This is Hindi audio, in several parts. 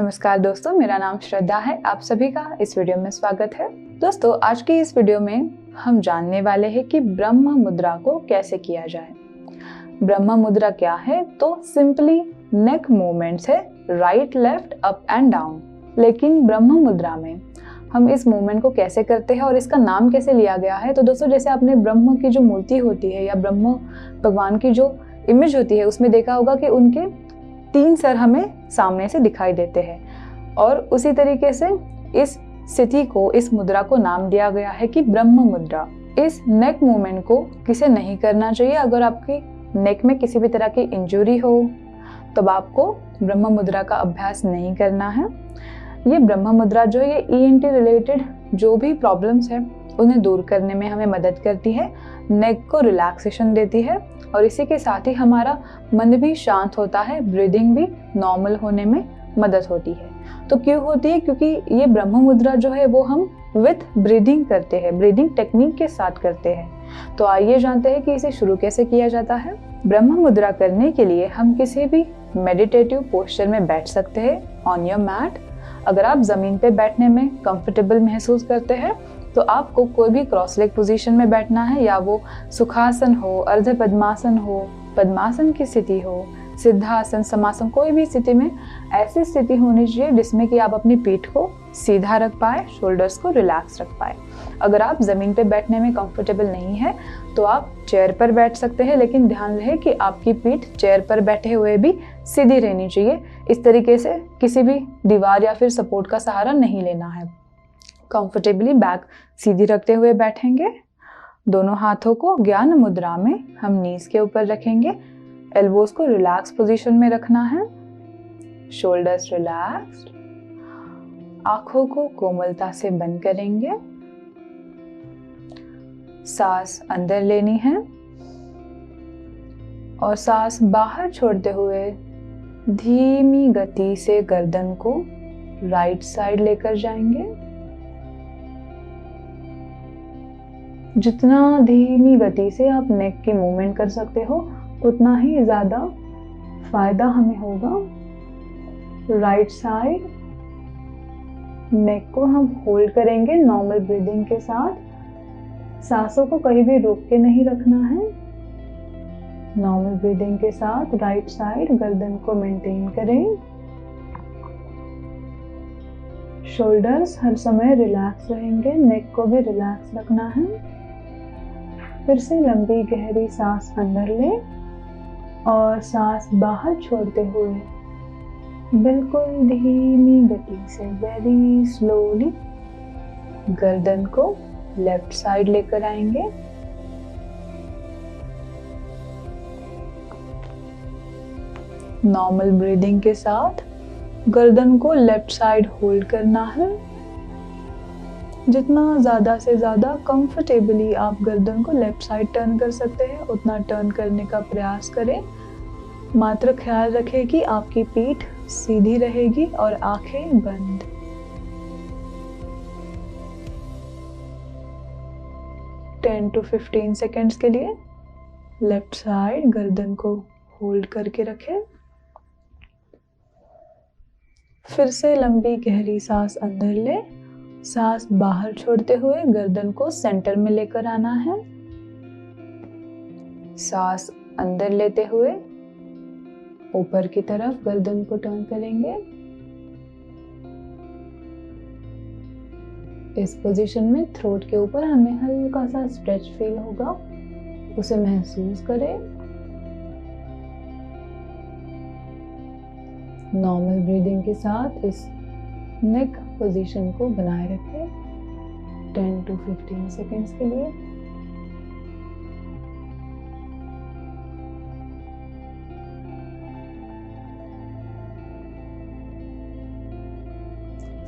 नमस्कार दोस्तों, मेरा नाम श्रद्धा है। आप सभी का इस वीडियो में स्वागत है। दोस्तों, आज की इस वीडियो में हम जानने वाले हैं कि ब्रह्म मुद्रा को कैसे किया जाए। ब्रह्म मुद्रा क्या है? तो सिंपली नेक मूवमेंट्स है, right, left, up and down. लेकिन ब्रह्म मुद्रा में हम इस मूवमेंट को कैसे करते हैं और इसका नाम कैसे लिया गया है? तो दोस्तों, जैसे आपने ब्रह्म की जो मूर्ति होती है या ब्रह्म भगवान की जो इमेज होती है उसमें देखा होगा कि उनके 3 सर हमें सामने से दिखाई देते हैं। और उसी तरीके से इस स्थिति को, इस मुद्रा को नाम दिया गया है कि ब्रह्म मुद्रा। इस नेक मूवमेंट को किसे नहीं करना चाहिए? अगर आपकी नेक में किसी भी तरह की इंजरी हो तब आपको ब्रह्म मुद्रा का अभ्यास नहीं करना है। ये ब्रह्म मुद्रा जो है ये ENT रिलेटेड जो भी प्रॉब्लम्स है उन्हें दूर करने में हमें मदद करती है, नेक को रिलैक्सेशन देती है और इसी के साथ ही हमारा मन भी शांत होता है, ब्रीदिंग भी नॉर्मल होने में मदद होती है। तो क्यों होती है? क्योंकि ये ब्रह्म मुद्रा जो है वो हम विथ ब्रीदिंग करते हैं, ब्रीदिंग टेक्निक के साथ करते हैं। तो आइए जानते हैं कि इसे शुरू कैसे किया जाता है। ब्रह्म मुद्रा करने के लिए हम किसी भी मेडिटेटिव पोस्चर में बैठ सकते हैं, ऑन योर मैट। अगर आप जमीन पे बैठने में कंफर्टेबल महसूस करते हैं तो आपको कोई भी क्रॉस लेग पोजीशन में बैठना है, या वो सुखासन हो, अर्ध पद्मासन हो, पद्मासन की स्थिति हो, सिद्धासन, समासन, कोई भी स्थिति में ऐसी स्थिति होनी चाहिए जिसमें कि आप अपनी पीठ को सीधा रख पाए, शोल्डर्स को रिलैक्स रख पाए। अगर आप जमीन पे बैठने में कंफर्टेबल नहीं है तो आप चेयर पर बैठ सकते हैं, लेकिन ध्यान रहे कि आपकी पीठ चेयर पर बैठे हुए भी सीधी रहनी चाहिए। इस तरीके से किसी भी दीवार या फिर सपोर्ट का सहारा नहीं लेना है। कंफर्टेबली बैक सीधी रखते हुए बैठेंगे। दोनों हाथों को ज्ञान मुद्रा में हम नीज के ऊपर रखेंगे। एल्बोज को रिलैक्स पोजीशन में रखना है, शोल्डर्स रिलैक्स्ड। आंखों को कोमलता से बंद करेंगे। सांस अंदर लेनी है और सांस बाहर छोड़ते हुए धीमी गति से गर्दन को राइट साइड लेकर जाएंगे। जितना धीमी गति से आप नेक की मूवमेंट कर सकते हो उतना ही ज्यादा फायदा हमें होगा। राइट साइड नेक को हम होल्ड करेंगे नॉर्मल ब्रीदिंग के साथ। सांसों को कहीं भी रोक के नहीं रखना है। नॉर्मल ब्रीदिंग के साथ राइट साइड गर्दन को मेंटेन करें। शोल्डर्स हर समय रिलैक्स रहेंगे, नेक को भी रिलैक्स रखना है। फिर से लंबी गहरी सांस अंदर लें और सांस बाहर छोड़ते हुए बिल्कुल धीमी गति से, वेरी स्लोली गर्दन को लेफ्ट साइड लेकर आएंगे। नॉर्मल ब्रीदिंग के साथ गर्दन को लेफ्ट साइड होल्ड करना है। जितना ज़्यादा से ज़्यादा कंफर्टेबली आप गर्दन को लेफ्ट साइड टर्न कर सकते हैं उतना टर्न करने का प्रयास करें। मात्र ख्याल रखें कि आपकी पीठ सीधी रहेगी और आंखें बंद। टेन टू 15 सेकेंड्स के लिए लेफ्ट साइड गर्दन को होल्ड करके रखें। फिर से लंबी गहरी सांस अंदर लें, सांस बाहर छोड़ते हुए गर्दन को सेंटर में लेकर आना है। सांस अंदर लेते हुए ऊपर की तरफ गर्दन को टर्न करेंगे। इस पोजीशन में थ्रोट के ऊपर हमें हल्का सा स्ट्रेच फील होगा, उसे महसूस करें। नॉर्मल ब्रीदिंग के साथ इस नेक पोजीशन को बनाए रखें 10 टू 15 सेकेंड्स के लिए।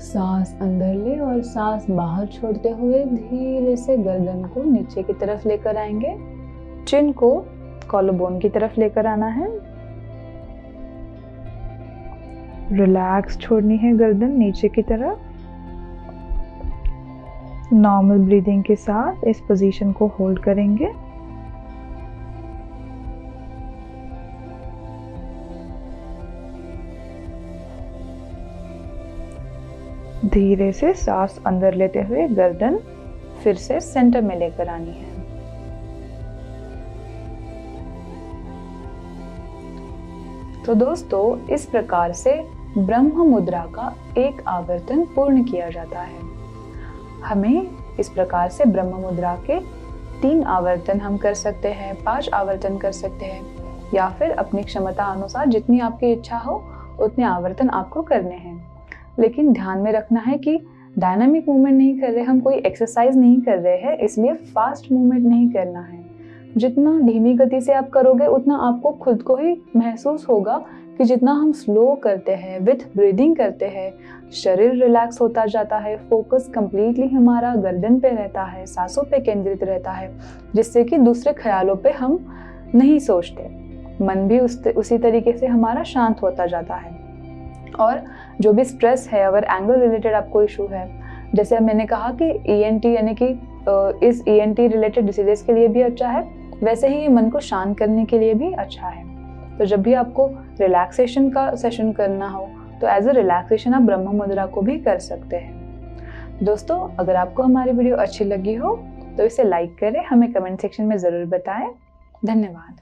सांस अंदर ले और सांस बाहर छोड़ते हुए धीरे से गर्दन को नीचे की तरफ लेकर आएंगे। चिन को कॉलरबोन की तरफ लेकर आना है। रिलैक्स छोड़नी है गर्दन नीचे की तरफ। नॉर्मल ब्रीदिंग के साथ इस पोजीशन को होल्ड करेंगे। धीरे से सांस अंदर लेते हुए गर्दन फिर से सेंटर में लेकर आनी है। तो दोस्तों, इस प्रकार से ब्रह्म मुद्रा का एक आवर्तन पूर्ण किया जाता है। हमें इस प्रकार से ब्रह्म मुद्रा के 3 आवर्तन हम कर सकते हैं, 5 आवर्तन कर सकते हैं, या फिर अपनी क्षमता अनुसार जितनी आपकी इच्छा हो उतने आवर्तन आपको करने हैं। लेकिन ध्यान में रखना है कि डायनामिक मूवमेंट नहीं कर रहे, हम कोई एक्सरसाइज नहीं कर रहे हैं, इसलिए फास्ट मूवमेंट नहीं करना है। जितना धीमी गति से आप करोगे उतना आपको खुद को ही महसूस होगा कि जितना हम स्लो करते हैं, विथ ब्रीदिंग करते हैं, शरीर रिलैक्स होता जाता है, फोकस कंप्लीटली हमारा गर्दन पे रहता है, सांसों पे केंद्रित रहता है, जिससे कि दूसरे ख्यालों पे हम नहीं सोचते। मन भी उसी तरीके से हमारा शांत होता जाता है। और जो भी स्ट्रेस है, अगर एंगर रिलेटेड आपको इशू है, जैसे मैंने कहा कि ENT यानी कि इस ENT रिलेटेड डिसीजेस के लिए भी अच्छा है, वैसे ही मन को शांत करने के लिए भी अच्छा है। तो जब भी आपको रिलैक्सेशन का सेशन करना हो तो एज अ रिलैक्सेशन आप ब्रह्म मुद्रा को भी कर सकते हैं। दोस्तों, अगर आपको हमारी वीडियो अच्छी लगी हो तो इसे लाइक करें, हमें कमेंट सेक्शन में ज़रूर बताएं। धन्यवाद।